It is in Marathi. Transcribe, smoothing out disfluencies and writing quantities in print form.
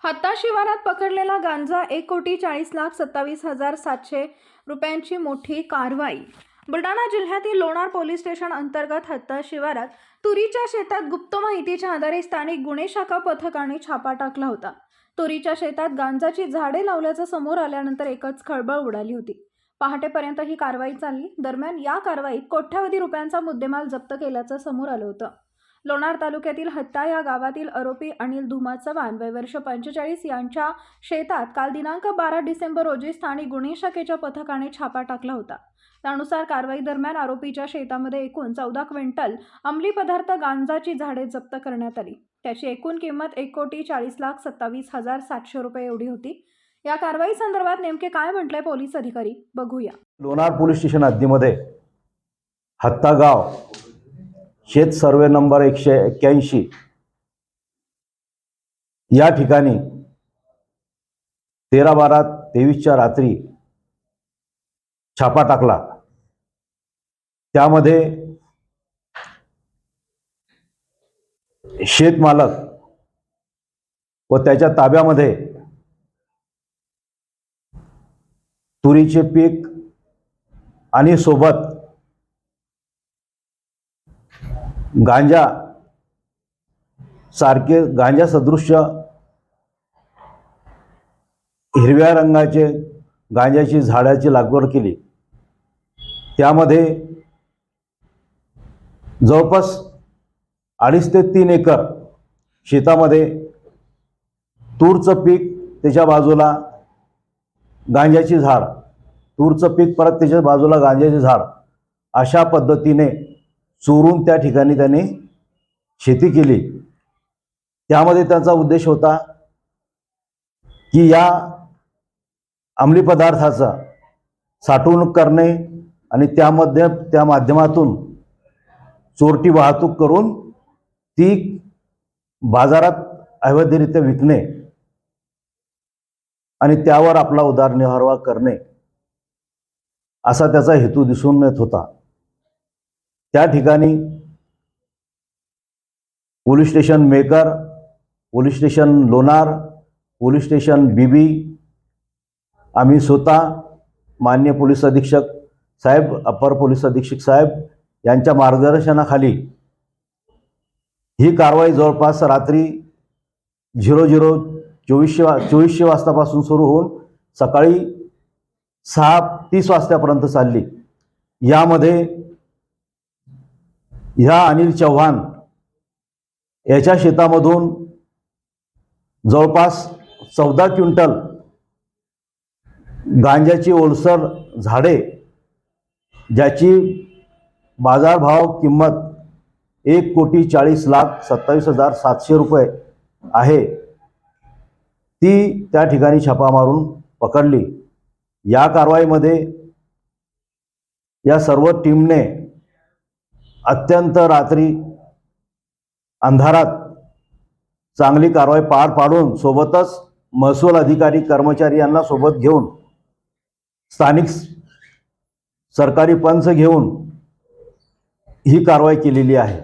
हत्ता शिवारात पकडलेला गांजा 1,40,40,27,700 रुपयांची मोठी कारवाई। बुलढाणा जिल्ह्यातील लोणार पोलीस स्टेशन अंतर्गत हत्ता शिवारात तुरीच्या शेतात गुप्त माहितीच्या आधारे स्थानिक गुन्हे शाखा पथकाने छापा टाकला होता। तुरीच्या शेतात गांजाची झाडे लावल्याचं समोर आल्यानंतर एकच खळबळ उडाली होती। पहाटेपर्यंत ही कारवाई चालली। दरम्यान या कारवाईत कोट्यवधी रुपयांचा मुद्देमाल जप्त केल्याचं समोर आलं होतं। लोणार तालुक्यातील हत्ता या गावातील आरोपी अनिल धुमा चव्हाण वय वर्ष 45 यांच्या शेतात काल दिनांक 12 डिसेंबर रोजी स्थानिक गुन्हे शाखेच्या पथकाने छापा टाकला होता। त्यानुसार कारवाई दरम्यान आरोपीच्या शेतामध्ये एकूण 14 क्विंटल अंमली पदार्थ गांजाची झाडे जप्त करण्यात आली। त्याची एकूण किंमत 1,40,27,700 रुपये एवढी होती। या कारवाई संदर्भात नेमके काय म्हटले पोलीस अधिकारी बघूया। लोणार पोलीस स्टेशन हद्दीमध्ये हत्ता गाव शेत सर्वे नंबर 181 या ठिकाणी 13/12/23च्या रात्री छापा टाकला। त्यामध्ये शेतमालक व त्याच्या ताब्यामध्ये तुरीचे पीक आणि सोबत गांजा सारखे गांजा सदृश्य हिरव्या रंगाचे गांजाची झाडाची लागवड केली। त्यामध्ये जवळपास 2.5 ते 3 एकर शेतामध्ये तूरचं पीक, त्याच्या बाजूला गांजाची झाड, तूरचं पीक परत त्याच्या बाजूला गांजाचे झाड, अशा पद्धतीने चोरून त्या ठिकाणी त्यांनी शेती केली। त्यामध्ये त्यांचा उद्देश होता की या अंमली पदार्थाचा साठवणूक करणे आणि त्या माध्यमातून चोरटी वाहतूक करून ती बाजारात अवैधरित्या विकणे आणि त्यावर आपला उदरनिर्वाह करणे असा त्याचा हेतू दिसून येत होता। त्या ठिकाणी police station Mehkar, police station Lonar, police station Bibi, आम्ही स्वतः माननीय पोलीस अधीक्षक साहेब, अपर पोलीस अधीक्षक साहेब यांच्या मार्गदर्शनाखाली ही कारवाई जवळपास रात्री 00:24 वाजतापासून सुरू होऊन सकाळी 6:30 वाजतापर्यंत चालली। यामध्ये ह्या अनिल चव्हाण याच्या शेतामधून जवळपास 14 क्विंटल गांजाची ओलसर झाडे, ज्याची बाजारभाव किंमत 1,40,27,700 रुपये आहे, ती त्या ठिकाणी छापा मारून पकडली। या कारवाईमध्ये या सर्व टीमने अत्यंत रात्री अंधारात चांगली कारवाई पार पाडून सोबतच महसूल अधिकारी कर्मचारी यांना सोबत घेऊन स्थानिक सरकारी पंच घेऊन ही कारवाई केलेली आहे।